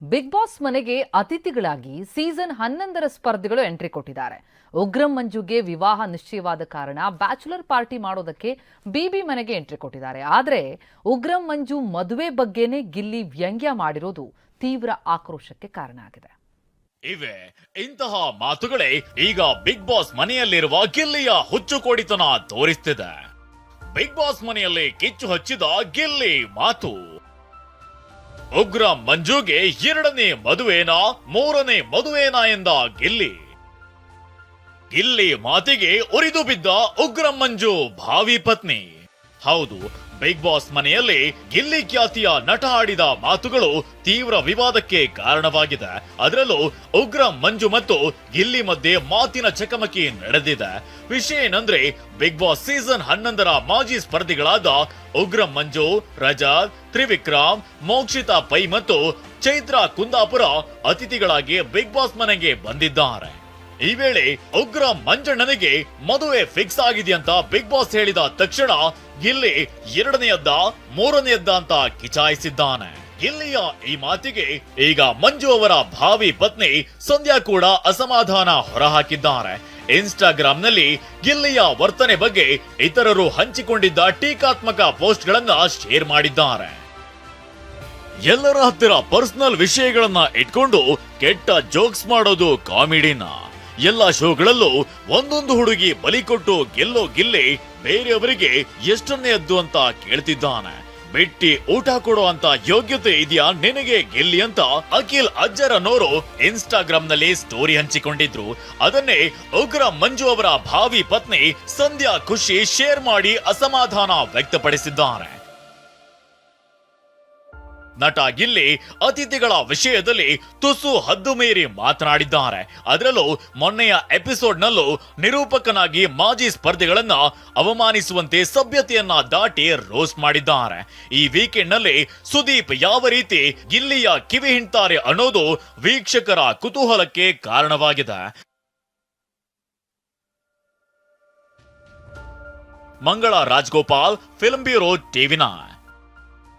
Big boss ಮನೆಗೆ ಅತಿಥಿಗಳಾಗಿ season 11ರ ಸ್ಪರ್ಧಿಗಳು ಎಂಟ್ರಿ ಕೊಟ್ಟಿದ್ದಾರೆ. ಉಗ್ರಂ ಮಂಜುಗೆ ವಿವಾಹ ನಿಶ್ಚಯವಾದ ಕಾರಣ ಬ್ಯಾಚುಲರ್ ಪಾರ್ಟಿ ಮಾಡೋದಕ್ಕೆ ಬಿಬಿ ಮನೆಗೆ ಎಂಟ್ರಿ ಕೊಟ್ಟಿದ್ದಾರೆ. ಆದರೆ ಉಗ್ರಂ ಮಂಜು ಮದುವೆ ಬಗ್ಗೆನೇ ಗಿಲ್ಲಿ ವ್ಯಂಗ್ಯ ಮಾಡಿರೋದು ತೀವ್ರ ಆಕ್ರೋಶಕ್ಕೆ ಕಾರಣ ಆಗಿದೆ. ಇವೆ ಇಂತಹ ಮಾತುಗಳೇ ಈಗ ಬಿಗ್ ಬಾಸ್ ಮನೆಯಲ್ಲಿರುವ ಗಿಲ್ಲಿಯ ಹುಚ್ಚುಕೋಡಿತನ ತೋರಿಸ್ತಿದೆ. ಬಿಗ್ ಬಾಸ್ ಮನೆಯಲ್ಲಿ ಕಿಚ್ಚು ಹಚ್ಚಿದ ಗಿಲ್ಲಿ ಮಾತು. ಉಗ್ರ ಮಂಜುಗೆ 2ನೇ ಮದುವೆನಾ 3ನೇ ಮದುವೆನಾ ಎಂದ ಗಿಲ್ಲಿ ಮಾತಿಗೆ ಉರಿದು ಬಿದ್ದ ಉಗ್ರ ಮಂಜು ಭಾವಿ ಪತ್ನಿ. ಹೌದು, ಬಿಗ್ ಬಾಸ್ ಮನೆಯಲ್ಲಿ ಗಿಲ್ಲಿ ಖ್ಯಾತಿಯ ನಟ ಆಡಿದ ಮಾತುಗಳು ತೀವ್ರ ವಿವಾದಕ್ಕೆ ಕಾರಣವಾಗಿದೆ. ಅದರಲ್ಲೂ ಉಗ್ರ ಮಂಜು ಮತ್ತು ಗಿಲ್ಲಿ ಮಧ್ಯೆ ಮಾತಿನ ಚಕಮಕಿ ನಡೆದಿದೆ. ವಿಷಯ ಏನಂದ್ರೆ, ಬಿಗ್ ಬಾಸ್ ಸೀಸನ್ 11ರ ಮಾಜಿ ಸ್ಪರ್ಧಿಗಳಾದ ಉಗ್ರ ಮಂಜು, ರಜತ್, ತ್ರಿವಿಕ್ರಮ್, ಮೋಕ್ಷಿತಾ ಪೈ ಮತ್ತು ಚೈತ್ರ ಕುಂದಾಪುರ ಅತಿಥಿಗಳಾಗಿ ಬಿಗ್ ಬಾಸ್ ಮನೆಗೆ ಬಂದಿದ್ದಾರೆ. ಈ ವೇಳೆ ಉಗ್ರ ಮಂಜಣ್ಣನಿಗೆ ಮದುವೆ ಫಿಕ್ಸ್ ಆಗಿದೆಯಂತ ಬಿಗ್ ಬಾಸ್ ಹೇಳಿದ ತಕ್ಷಣ ಗಿಲ್ಲಿ 2ನೇಯದ್ದ 3ನೇಯದ್ದ ಅಂತ ಕಿಚಾಯಿಸಿದ್ದಾನೆ. ಗಿಲ್ಲಿಯ ಈ ಮಾತಿಗೆ ಈಗ ಮಂಜು ಅವರ ಭಾವಿ ಪತ್ನಿ ಸಂಧ್ಯಾ ಕೂಡ ಅಸಮಾಧಾನ ಹೊರಹಾಕಿದ್ದಾರೆ. ಇನ್ಸ್ಟಾಗ್ರಾಂನಲ್ಲಿ ಗಿಲ್ಲಿಯ ವರ್ತನೆ ಬಗ್ಗೆ ಇತರರು ಹಂಚಿಕೊಂಡಿದ್ದ ಟೀಕಾತ್ಮಕ ಪೋಸ್ಟ್ ಗಳನ್ನ ಶೇರ್ ಮಾಡಿದ್ದಾರೆ. ಎಲ್ಲರ ಹತ್ತಿರ ಪರ್ಸನಲ್ ವಿಷಯಗಳನ್ನ ಇಟ್ಕೊಂಡು ಕೆಟ್ಟ ಜೋಕ್ಸ್ ಮಾಡೋದು ಕಾಮಿಡಿನ. ಎಲ್ಲ ಶೋಗಳಲ್ಲೂ ಒಂದೊಂದು ಹುಡುಗಿ ಬಲಿ ಕೊಟ್ಟು ಗೆಲ್ಲೋ ಗಿಲ್ಲಿ ಬೇರೆಯವರಿಗೆ ಎಷ್ಟನ್ನೇ ಎದ್ದು ಅಂತ ಕೇಳ್ತಿದ್ದಾನೆ. ಬಿಟ್ಟಿ ಊಟ ಕೊಡೋ ಅಂತ ಯೋಗ್ಯತೆ ಇದೆಯಾ ನಿನಗೆ ಗಿಲ್ಲಿ ಅಂತ ಅಖಿಲ್ ಅಜ್ಜರ್ ಅನ್ನೋರು ಇನ್ಸ್ಟಾಗ್ರಾಂನಲ್ಲಿ ಸ್ಟೋರಿ ಹಂಚಿಕೊಂಡಿದ್ರು. ಅದನ್ನೇ ಉಗ್ರ ಮಂಜು ಅವರ ಭಾವಿ ಪತ್ನಿ ಸಂಧ್ಯಾ ಖುಷಿ ಶೇರ್ ಮಾಡಿ ಅಸಮಾಧಾನ ವ್ಯಕ್ತಪಡಿಸಿದ್ದಾರೆ. ನಟ ಗಿಲ್ಲಿ ಅತಿಥಿಗಳ ವಿಷಯದಲ್ಲಿ ತುಸು ಹದ್ದು ಮೀರಿ ಮಾತನಾಡಿದ್ದಾರೆ. ಅದರಲ್ಲೂ ಮೊನ್ನೆಯ ಎಪಿಸೋಡ್ನಲ್ಲೂ ನಿರೂಪಕನಾಗಿ ಮಾಜಿ ಸ್ಪರ್ಧಿಗಳನ್ನ ಅವಮಾನಿಸುವಂತೆ ಸಭ್ಯತೆಯನ್ನ ದಾಟಿ ರೋಸ್ಟ್ ಮಾಡಿದ್ದಾರೆ. ಈ ವೀಕೆಂಡ್ ನಲ್ಲಿ ಸುದೀಪ್ ಯಾವ ರೀತಿ ಗಿಲ್ಲಿಯ ಕಿವಿ ಹಿಂಡ್ತಾರೆ ಅನ್ನೋದು ವೀಕ್ಷಕರ ಕುತೂಹಲಕ್ಕೆ ಕಾರಣವಾಗಿದೆ. ಮಂಗಳ ರಾಜ್ಗೋಪಾಲ್, ಫಿಲ್ಮ್ ಬ್ಯೂರೋ, TV9.